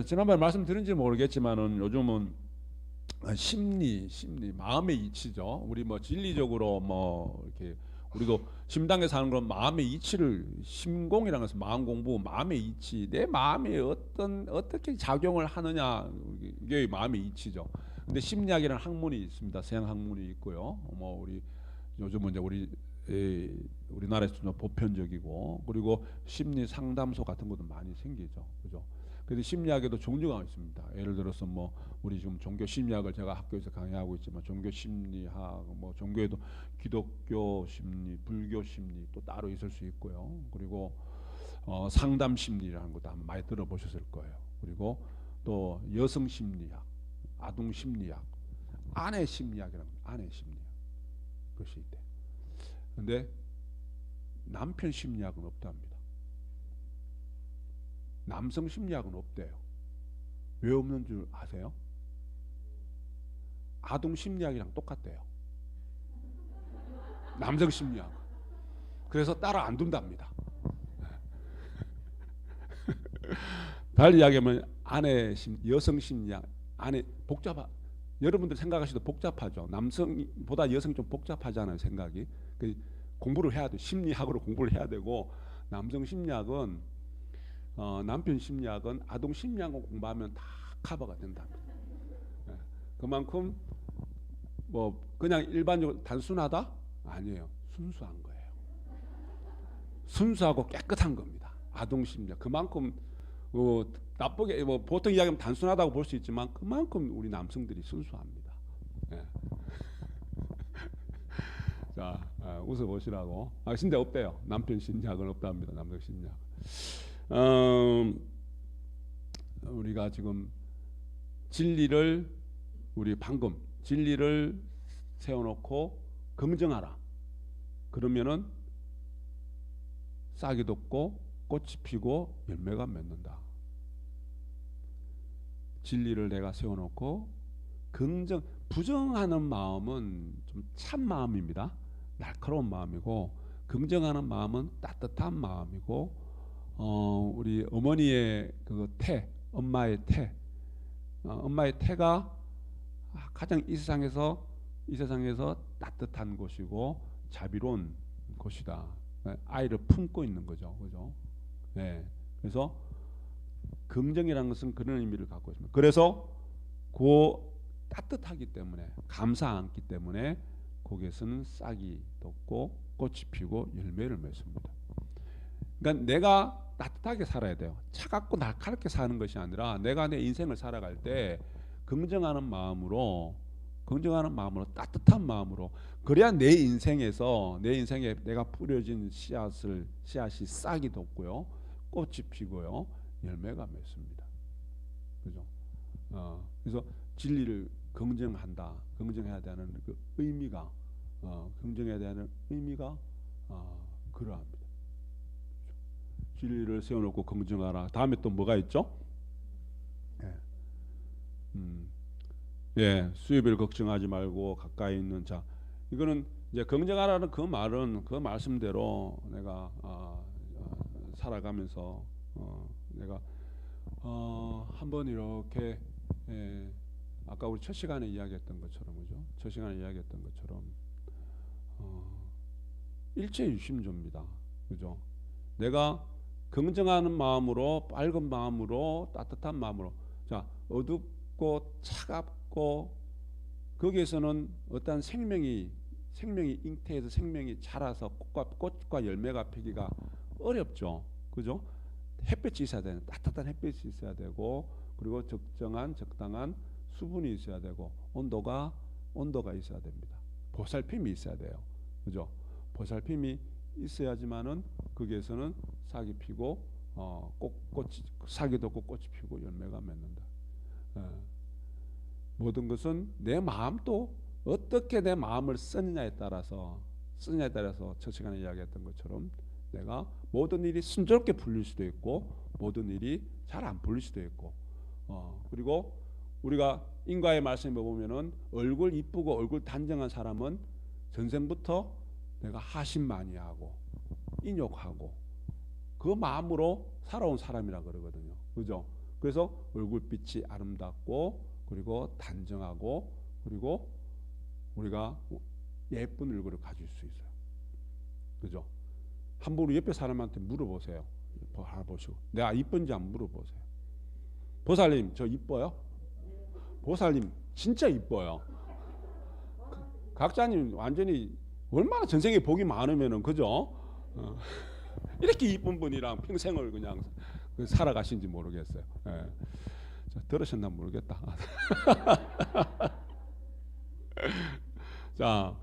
지난번에 말씀드린지 모르겠지만은 요즘은 심리, 마음의 이치죠. 우리 뭐 진리적으로 뭐 이렇게 우리도 심당에서 하는 건 마음의 이치를 심공이라는 것은 마음 공부, 마음의 이치, 내 마음이 어떻게 작용을 하느냐 이게 마음의 이치죠. 근데 심리학이라는 학문이 있습니다. 서양 학문이 있고요. 뭐 우리 요즘은 이제 우리나라에서 좀 보편적이고 그리고 심리 상담소 같은 것도 많이 생기죠. 그죠? 그래서 심리학에도 종류가 있습니다. 예를 들어서 뭐 우리 지금 종교 심리학을 제가 학교에서 강의하고 있지만 종교 심리학, 뭐 종교에도 기독교 심리, 불교 심리 또 따로 있을 수 있고요. 그리고 상담 심리라는 것도 아마 많이 들어보셨을 거예요. 그리고 또 여성 심리학, 아동 심리학, 아내 심리학이라는 아내 심리학 그것이 있대. 근데 남편 심리학은 없답니다. 남성 심리학은 없대요. 왜 없는 줄 아세요? 아동 심리학이랑 똑같대요. 남성 심리학. 그래서 따라 안 둔답니다. 달리 이야기하면 여성 심리학, 여러분들 생각하시도 복잡하죠. 남성보다 여성이 좀 복잡하잖아요, 생각이. 공부를 해야 돼. 심리학으로 공부를 해야 되고, 남성 심리학은 남편 심리학은 아동 심리학을 공부하면 다 커버가 된답니다. 그만큼 뭐 그냥 일반적으로 단순하다? 아니에요. 순수한 거예요. 순수하고 깨끗한 겁니다. 아동 심리학. 그만큼 나쁘게 뭐 보통 이야기하면 단순하다고 볼 수 있지만 그만큼 우리 남성들이 순수합니다. 예. 자, 웃어 보시라고. 근데 없대요. 남편 심리학은 없답니다. 남성 심리학. 우리가 지금 우리 방금 진리를 세워놓고 긍정하라. 그러면은 싹이 돋고 꽃이 피고 열매가 맺는다. 진리를 내가 세워놓고 부정하는 마음은 좀 찬 마음입니다. 날카로운 마음이고 긍정하는 마음은 따뜻한 마음이고 우리 어머니의 엄마의 엄마의 태가 가장 이 세상에서 따뜻한 곳이고 자비로운 곳이다. 아이를 품고 있는 거죠, 그죠? 네. 그래서 긍정이라는 것은 그런 의미를 갖고 있습니다. 그래서 따뜻하기 때문에 감사 않기 때문에 거기에서는 싹이 돋고 꽃이 피고 열매를 맺습니다. 그러니까 내가 따뜻하게 살아야 돼요. 차갑고 날카롭게 사는 것이 아니라 내가 내 인생을 살아갈 때 긍정하는 마음으로 따뜻한 마음으로 그래야 내 인생에 내가 뿌려진 씨앗이 싹이 돋고요, 꽃이 피고요, 열매가 맺습니다. 그죠? 그래서 진리를 긍정해야 되는 그 의미가 그러합니다. 진리를 세워놓고 긍정하라. 다음에 또 뭐가 있죠? 수입을 걱정하지 말고 가까이 있는 자. 이거는 이제 긍정하라는 그 말은 그 말씀대로 내가 살아가면서 내가 한번 이렇게 아까 우리 첫 시간에 이야기했던 것처럼 그죠? 첫 시간에 이야기했던 것처럼 일체유심조입니다. 그죠? 내가 긍정하는 마음으로, 밝은 마음으로, 따뜻한 마음으로, 자, 어둡고 차갑고 거기에서는 어떤 생명이 잉태해서 생명이 자라서 꽃과 열매가 피기가 어렵죠. 그죠? 햇볕이 있어야 되는, 따뜻한 햇빛이 있어야 되고, 그리고 적당한 수분이 있어야 되고, 온도가 있어야 됩니다. 보살핌이 있어야 돼요. 그죠? 보살핌이 있어야지만은 거기에서는 싹이 피고 싹이 돋고 꽃이 피고 열매가 맺는다. 모든 것은 내 마음도 어떻게 내 마음을 쓰느냐에 따라서 첫 시간에 이야기했던 것처럼 내가 모든 일이 순조롭게 풀릴 수도 있고 모든 일이 잘 안 풀릴 수도 있고 그리고 우리가 인과의 말씀에 보면은 얼굴 이쁘고 얼굴 단정한 사람은 전생부터 내가 하심 많이 하고 인욕하고 그 마음으로 살아온 사람이라 그러거든요. 그죠? 그래서 얼굴빛이 아름답고 그리고 단정하고 그리고 우리가 예쁜 얼굴을 가질 수 있어요. 그죠? 한번 우리 옆에 사람한테 물어보세요. 보시고 내가 이쁜지 한번 물어보세요. 보살님 저 이뻐요? 보살님 진짜 이뻐요. 각자님 완전히 얼마나 전생에 복이 많으면은 그죠? 이렇게 이쁜 분이랑 평생을 그냥 살아가신지 모르겠어요. 예. 들으셨나 모르겠다. 자,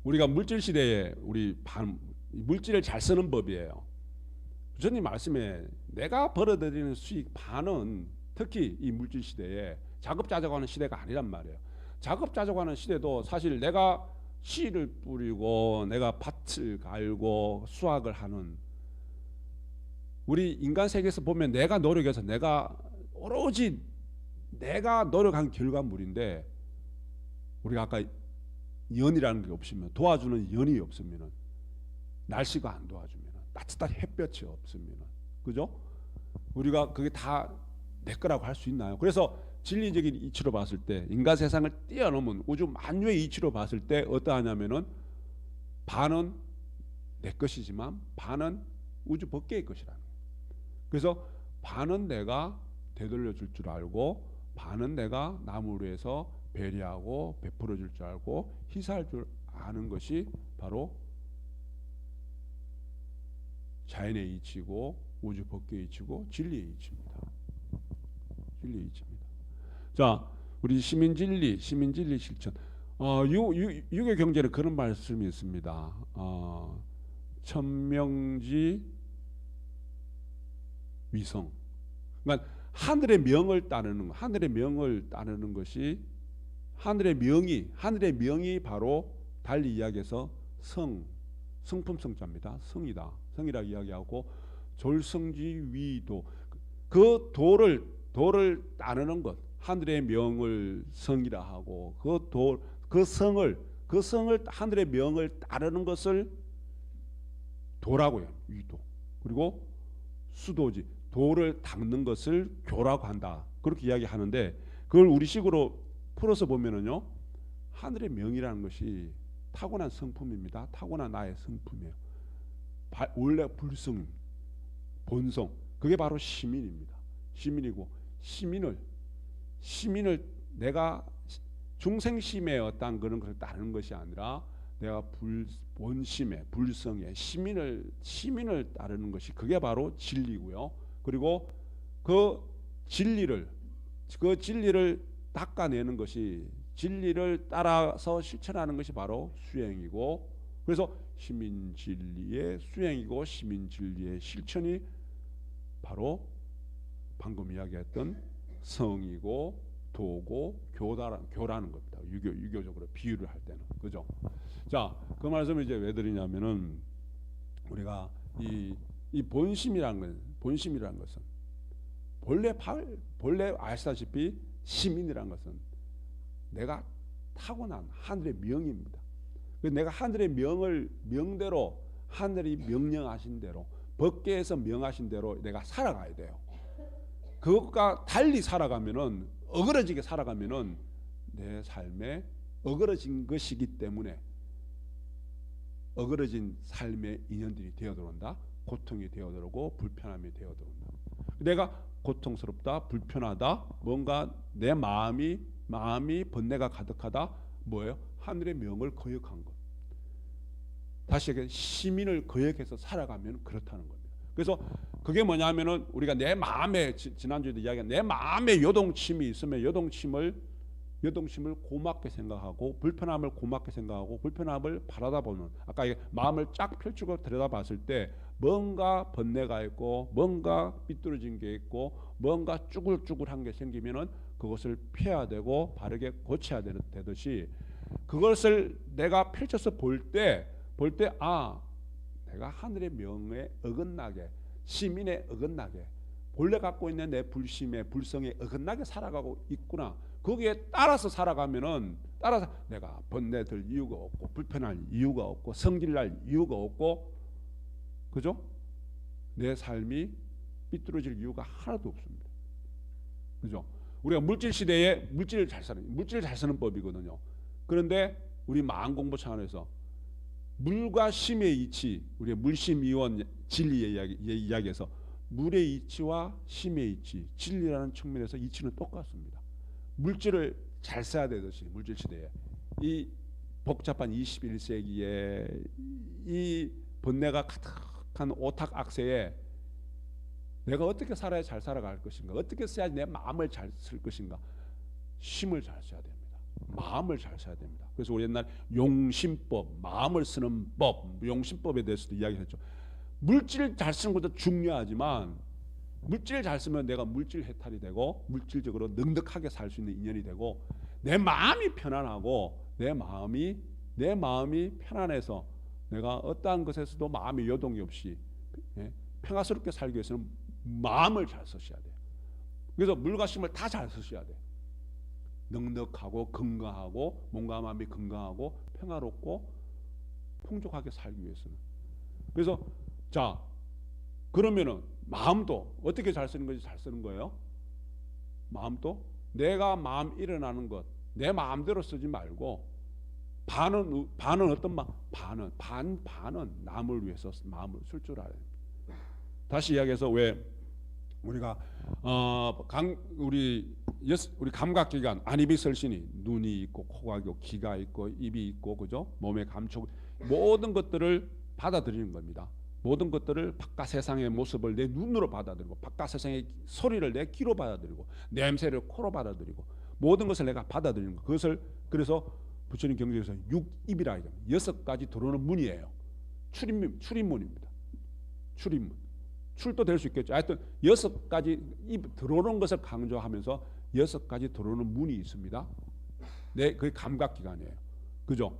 우리가 물질 시대에 물질을 잘 쓰는 법이에요. 부처님 말씀에 내가 벌어들이는 수익 반은 특히 이 물질 시대에 자급자족하는 시대가 아니란 말이에요. 자급자족하는 시대도 사실 내가 씨를 뿌리고 내가 밭을 갈고 수확을 하는 우리 인간 세계에서 보면 내가 노력해서 내가 오로지 내가 노력한 결과물인데 우리가 아까 연이라는 게 없으면 도와주는 연이 없으면 날씨가 안 도와주면 따뜻한 햇볕이 없으면 그죠? 우리가 그게 다 내 거라고 할 수 있나요? 그래서 진리적인 이치로 봤을 때 인간 세상을 뛰어넘은 우주 만유의 이치로 봤을 때 어떠하냐면은 반은 내 것이지만 반은 우주 밖의 것이라는 거예요. 그래서 반은 내가 되돌려 줄 줄 알고 반은 내가 남을 위해서 배려하고 베풀어 줄 줄 알고 희사할 줄 아는 것이 바로 자연의 이치고 우주 밖의 이치고 진리의 이치입니다. 진리의 이치입니다. 자, 우리 시민진리 실천. 유교 경제는 그런 말씀이 있습니다. 천명지 위성. 그러니까 하늘의 명을 따르는 것이 하늘의 명이 바로 달리 이야기해서 성품성자입니다. 성이라 이야기하고 졸성지 위도 그 도를 따르는 것 하늘의 명을 성이라 하고 그 성을 하늘의 명을 따르는 것을 도라고 해요. 위도. 그리고 수도지 도를 닦는 것을 교라고 한다. 그렇게 이야기하는데 그걸 우리식으로 풀어서 보면은요. 하늘의 명이라는 것이 타고난 성품입니다. 타고난 나의 성품이에요. 원래 불성, 본성 그게 바로 시민입니다. 시민이고 시민을 내가 중생심의 어떤 그런 것을 따르는 것이 아니라 내가 본심에 불성에 시민을 따르는 것이 그게 바로 진리고요. 그리고 그 진리를 닦아내는 것이 진리를 따라서 실천하는 것이 바로 수행이고 그래서 시민진리의 수행이고 시민진리의 실천이 바로 방금 이야기했던 성이고 도고 교라는 겁니다. 유교적으로 비유를 할 때는 그죠? 자, 그 말씀을 이제 왜 드리냐면은 우리가 이 본심이라는 것은 본래 아시다시피 시민이라는 것은 내가 타고난 하늘의 명입니다. 내가 하늘의 명대로 하늘이 명령하신 대로 법계에서 명하신 대로 내가 살아가야 돼요. 그것과 달리 살아가면은 어그러지게 살아가면은 내 삶에 어그러진 것이기 때문에 어그러진 삶의 인연들이 되어 들어온다. 고통이 되어 들어오고 불편함이 되어 들어온다. 내가 고통스럽다, 불편하다, 뭔가 내 마음이 번뇌가 가득하다. 뭐예요? 하늘의 명을 거역한 것. 다시 얘기해 시민을 거역해서 살아가면 그렇다는 겁니다. 그래서 그게 뭐냐면은 우리가 내 마음에 지난주에도 이야기한 내 마음에 요동침이 있으면 요동침을 고맙게 생각하고 불편함을 고맙게 생각하고 불편함을 바라다 보는 아까 마음을 쫙 펼치고 들여다봤을 때 뭔가 번뇌가 있고 뭔가 삐뚤어진 게 있고 뭔가 쭈글쭈글한 게 생기면은 그것을 피해야 되고 바르게 고쳐야 되듯이 그것을 내가 펼쳐서 볼 때 내가 하늘의 명에 어긋나게 시민에 어긋나게 본래 갖고 있는 내 불심에 불성에 어긋나게 살아가고 있구나. 거기에 따라서 살아가면은 내가 번뇌될 이유가 없고 불편할 이유가 없고 성질날 이유가 없고 그죠? 내 삶이 삐뚤어질 이유가 하나도 없습니다. 그죠? 우리가 물질 시대에 물질을 잘 쓰는 법이거든요. 그런데 우리 마음 공부 차원에서 물과 심의 이치, 우리가 물심이원 진리의 이야기에서 물의 이치와 심의 이치, 진리라는 측면에서 이치는 똑같습니다. 물질을 잘 써야 되듯이 물질 시대에 이 복잡한 21세기에 이 번뇌가 가득한 오탁 악세에 내가 어떻게 살아야 잘 살아갈 것인가, 어떻게 써야지 내 마음을 잘 쓸 것인가, 심을 잘 써야 됩니다. 마음을 잘 써야 됩니다. 그래서 우리 옛날 용심법, 마음을 쓰는 법, 용심법에 대해서도 이야기했죠. 물질을 잘 쓰는 것도 중요하지만 물질을 잘 쓰면 내가 물질 해탈이 되고 물질적으로 넉넉하게 살 수 있는 인연이 되고 내 마음이 편안하고 내 마음이 편안해서 내가 어떠한 것에서도 마음의 요동이 없이 평화스럽게 살기 위해서는 마음을 잘 쓰셔야 돼요. 그래서 물과 심을 다 잘 쓰셔야 돼요. 넉넉하고 건강하고 몸과 마음이 건강하고 평화롭고 풍족하게 살기 위해서는. 그래서 자 그러면은 마음도 어떻게 잘 쓰는 것이 잘 쓰는 거예요? 마음도 내가 마음 일어나는 것 내 마음대로 쓰지 말고 반은 어떤 마음? 반은 남을 위해서 마음을 쓸 줄 알아요. 다시 이야기해서 왜 우리가 우리 감각기관 안입이 설신이 눈이 있고 코가 있고 귀가 있고 입이 있고 그죠? 몸의 감촉 모든 것들을 받아들이는 겁니다. 모든 것들을 바깥 세상의 모습을 내 눈으로 받아들이고 바깥 세상의 소리를 내 귀로 받아들이고 냄새를 코로 받아들이고 모든 것을 내가 받아들이는 거. 그것을 그래서 부처님 경전에서 육입이라 해요. 6가지 들어오는 문이에요. 출입문입니다. 출입문. 출도 될 수 있겠죠. 하여튼 6가지 입 들어오는 것을 강조하면서 6가지 들어오는 문이 있습니다. 네, 그게 감각기관이에요. 그죠?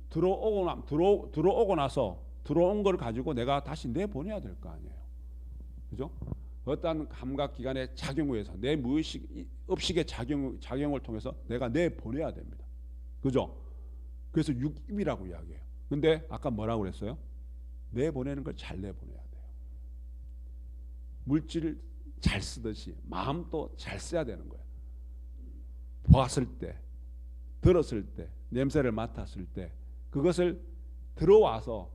들어오고 나서 들어온 걸 가지고 내가 다시 내보내야 될 거 아니에요. 그죠? 어떠한 감각기관의 작용에 의해서 내 무의식 의식의 작용을 통해서 내가 내보내야 됩니다. 그죠? 그래서 육입이라고 이야기해요. 근데 아까 뭐라고 그랬어요? 내보내는 걸 잘 내보내야 돼요. 물질을 잘 쓰듯이 마음도 잘 써야 되는 거예요. 보았을 때, 들었을 때, 냄새를 맡았을 때 그것을 들어와서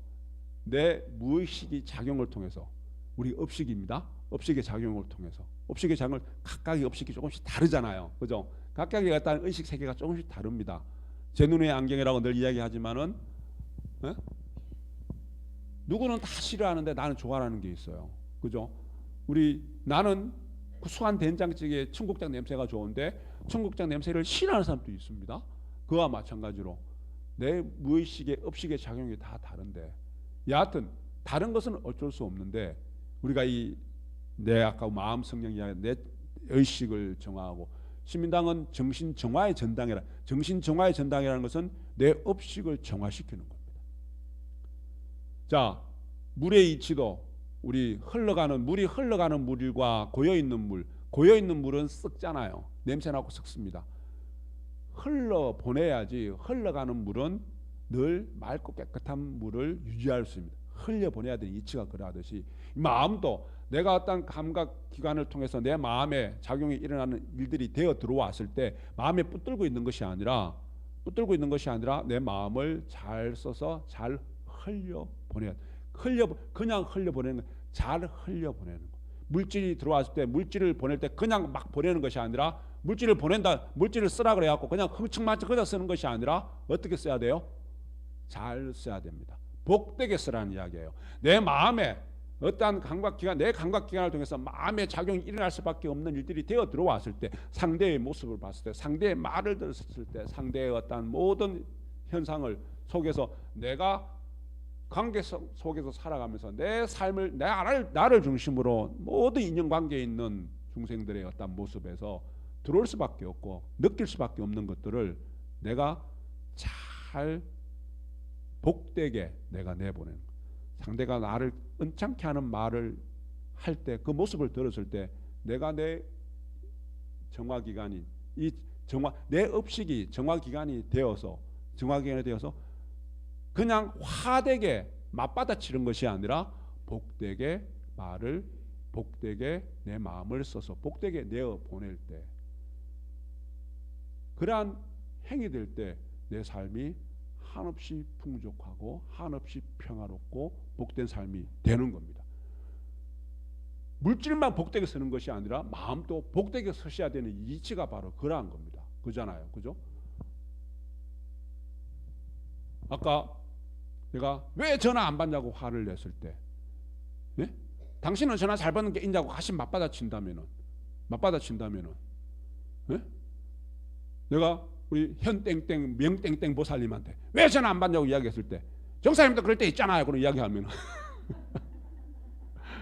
내 무의식의 작용을 통해서 우리 업식입니다. 업식의 작용을 통해서 업식의 작용을 각각의 업식이 조금씩 다르잖아요. 그죠? 각각의 어떤 의식 세계가 조금씩 다릅니다. 제 눈의 안경이라고 늘 이야기하지만은 누구는 다 싫어하는데 나는 좋아하는 게 있어요. 그죠? 나는 구수한 된장찌개에 청국장 냄새가 좋은데 청국장 냄새를 싫어하는 사람도 있습니다. 그와 마찬가지로 내 무의식의 업식의 작용이 다 다른데 여하튼 다른 것은 어쩔 수 없는데 우리가 내 아까 마음 성령 이야기 내 의식을 정화하고 시민당은 정신 정화의 전당이라 정신 정화의 전당이라는 것은 내 업식을 정화시키는 겁니다. 자 물의 이치도 물이 흘러가는 물과 고여있는 물은 썩잖아요. 냄새나고 썩습니다. 흘러보내야지 흘러가는 물은 늘 맑고 깨끗한 물을 유지할 수 있습니다. 흘려보내야 되는 이치가 그러하듯이 마음도 내가 어떤 감각기관을 통해서 내 마음에 작용이 일어나는 일들이 되어 들어왔을 때 마음에 붙들고 있는 것이 아니라 내 마음을 잘 써서 잘 그냥 흘려보내는 거, 잘 흘려보내는 거. 물질이 들어왔을 때 물질을 보낼 때 그냥 막 보내는 것이 아니라 물질을 쓰라 그래갖고 그냥 흥청망청 그냥 쓰는 것이 아니라 어떻게 써야 돼요? 잘 써야 됩니다. 복되게 쓰라는 이야기예요. 내 마음에 어떠한 내 감각기관을 통해서 마음의 작용이 일어날 수밖에 없는 일들이 되어 들어왔을 때 상대의 모습을 봤을 때 상대의 말을 들었을 때 상대의 어떠한 모든 현상을 속에서 내가 관계 속에서 살아가면서 내 삶을 나를 중심으로 모든 인연관계에 있는 중생들의 어떤 모습에서 들어올 수밖에 없고 느낄 수밖에 없는 것들을 내가 잘 복되게 내가 내보내는 거예요. 상대가 나를 은창케 하는 말을 할 때 그 모습을 들었을 때 내가 내 정화기관이 내 업식이 정화기관이 되어서 그냥 화되게 맞받아치는 것이 아니라 복되게 말을 복되게 내 마음을 써서 복되게 내어 보낼 때, 그러한 행이 될 때 내 삶이 한없이 풍족하고 한없이 평화롭고 복된 삶이 되는 겁니다. 물질만 복되게 쓰는 것이 아니라 마음도 복되게 쓰셔야 되는 이치가 바로 그러한 겁니다. 그잖아요. 그죠? 아까 내가 왜 전화 안 받냐고 화를 냈을 때, 예? 당신은 전화 잘 받는 게 있냐고 가심 맞받아친다면은, 예? 내가 우리 현땡땡 명땡땡 보살님한테 왜 전화 안 받냐고 이야기했을 때, 정사님도 그럴 때 있잖아요. 그런 이야기하면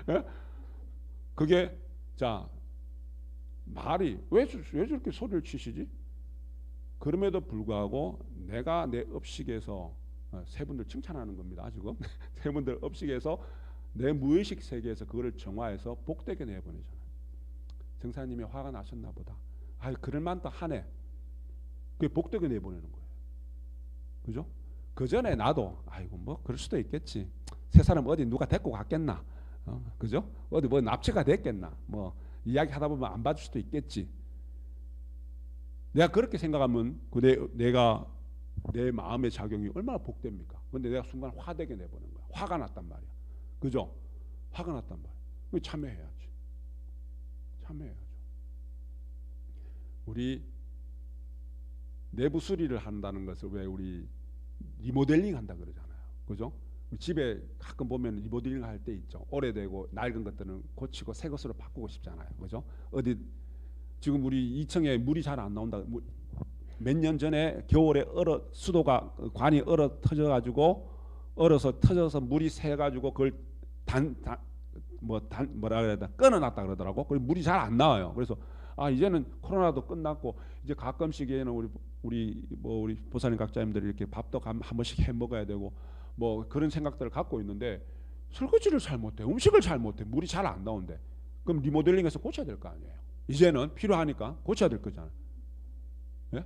예? 그게 자 말이 왜 저렇게 소리를 치시지? 그럼에도 불구하고 내가 내 업식에서 세 분들 칭찬하는 겁니다. 지금 세 분들 업식에서 내 무의식 세계에서 그거를 정화해서 복되게 내보내잖아요. 정사님이 화가 나셨나 보다. 아, 그럴만도 하네. 그게 복되게 내보내는 거예요. 그죠? 그 전에 나도 아이고 뭐 그럴 수도 있겠지. 세 사람 어디 누가 데리고 갔겠나? 그죠? 어디 뭐 납치가 됐겠나? 뭐 이야기 하다 보면 안 받을 수도 있겠지. 내가 그렇게 생각하면 내가 내 마음의 작용이 얼마나 복됩니까? 근데 내가 순간 화되게 내보는 거야. 화가 났단 말이야. 그죠? 화가 났단 말이야. 참여해야지. 참여해야죠. 우리 내부 수리를 한다는 것을 왜 우리 리모델링 한다 그러잖아요. 그죠? 집에 가끔 보면 리모델링 할 때 있죠. 오래되고 낡은 것들은 고치고 새 것으로 바꾸고 싶잖아요. 그죠? 어디 지금 우리 2층에 물이 잘 안 나온다. 몇 년 전에 겨울에 수도가 관이 얼어서 터져서 물이 새가지고 그걸 뭐라 그래야 되나 끊어놨다 그러더라고. 그리고 물이 잘 안 나와요. 그래서 이제는 코로나도 끝났고 이제 가끔씩에는 우리 보살님 각자님들이 이렇게 밥도 한 번씩 해 먹어야 되고 뭐 그런 생각들을 갖고 있는데 설거지를 잘 못해, 음식을 잘 못해, 물이 잘 안 나온대. 그럼 리모델링해서 고쳐야 될 거 아니에요. 이제는 필요하니까 고쳐야 될 거잖아요. 예?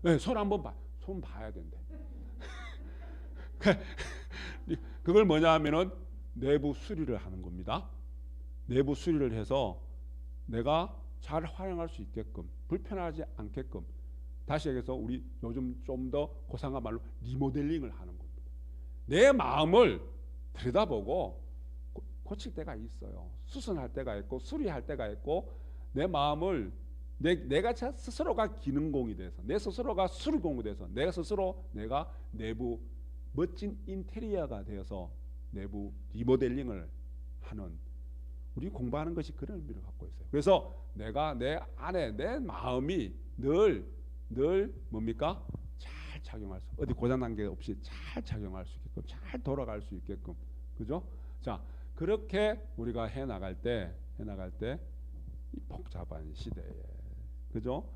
네, 손 한번 손 봐야 된대. 그걸 뭐냐 하면은 내부 수리를 하는 겁니다. 내부 수리를 해서 내가 잘 활용할 수 있게끔, 불편하지 않게끔, 다시 얘기해서 우리 요즘 좀 더 고상한 말로 리모델링을 하는 겁니다. 내 마음을 들여다보고 고칠 때가 있어요. 수선할 때가 있고 수리할 때가 있고, 내 마음을 내가 스스로가 기능공이 돼서, 내 스스로가 수리공이 돼서, 내가 내부 멋진 인테리어가 되어서 내부 리모델링을 하는, 우리 공부하는 것이 그런 의미를 갖고 있어요. 그래서 내가 내 안에 내 마음이 늘 뭡니까? 잘 작용할 수, 어디 고장난 게 없이 잘 작용할 수 있게끔, 잘 돌아갈 수 있게끔, 그죠? 자, 그렇게 우리가 해 나갈 때 이 복잡한 시대에, 그죠?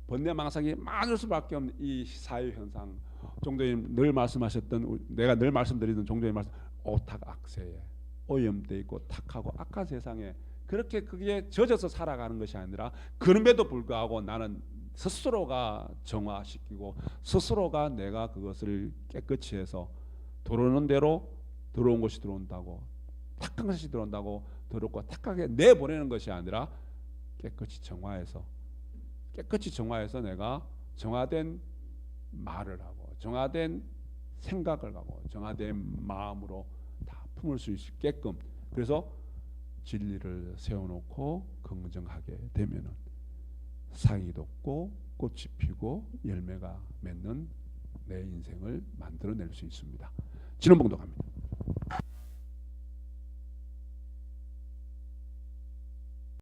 번뇌망상이 많을 수밖에 없는 이 사회 현상, 종도님 늘 말씀하셨던, 내가 늘 말씀드리던 종도님 말씀, 오탁악세에 오염돼 있고 탁하고 악한 세상에 그렇게 그게 젖어서 살아가는 것이 아니라, 그럼에도 불구하고 나는 스스로가 정화시키고 스스로가 내가 그것을 깨끗이 해서 들어오는 대로 들어온 것이 들어온다고, 탁한 것이 들어온다고 더럽고 탁하게 내보내는 것이 아니라 깨끗이 정화해서 내가 정화된 말을 하고 정화된 생각을 하고 정화된 마음으로 다 품을 수 있게끔, 그래서 진리를 세워놓고 긍정하게 되면은 상이 돋고 꽃이 피고 열매가 맺는 내 인생을 만들어낼 수 있습니다. 진원봉도 갑니다.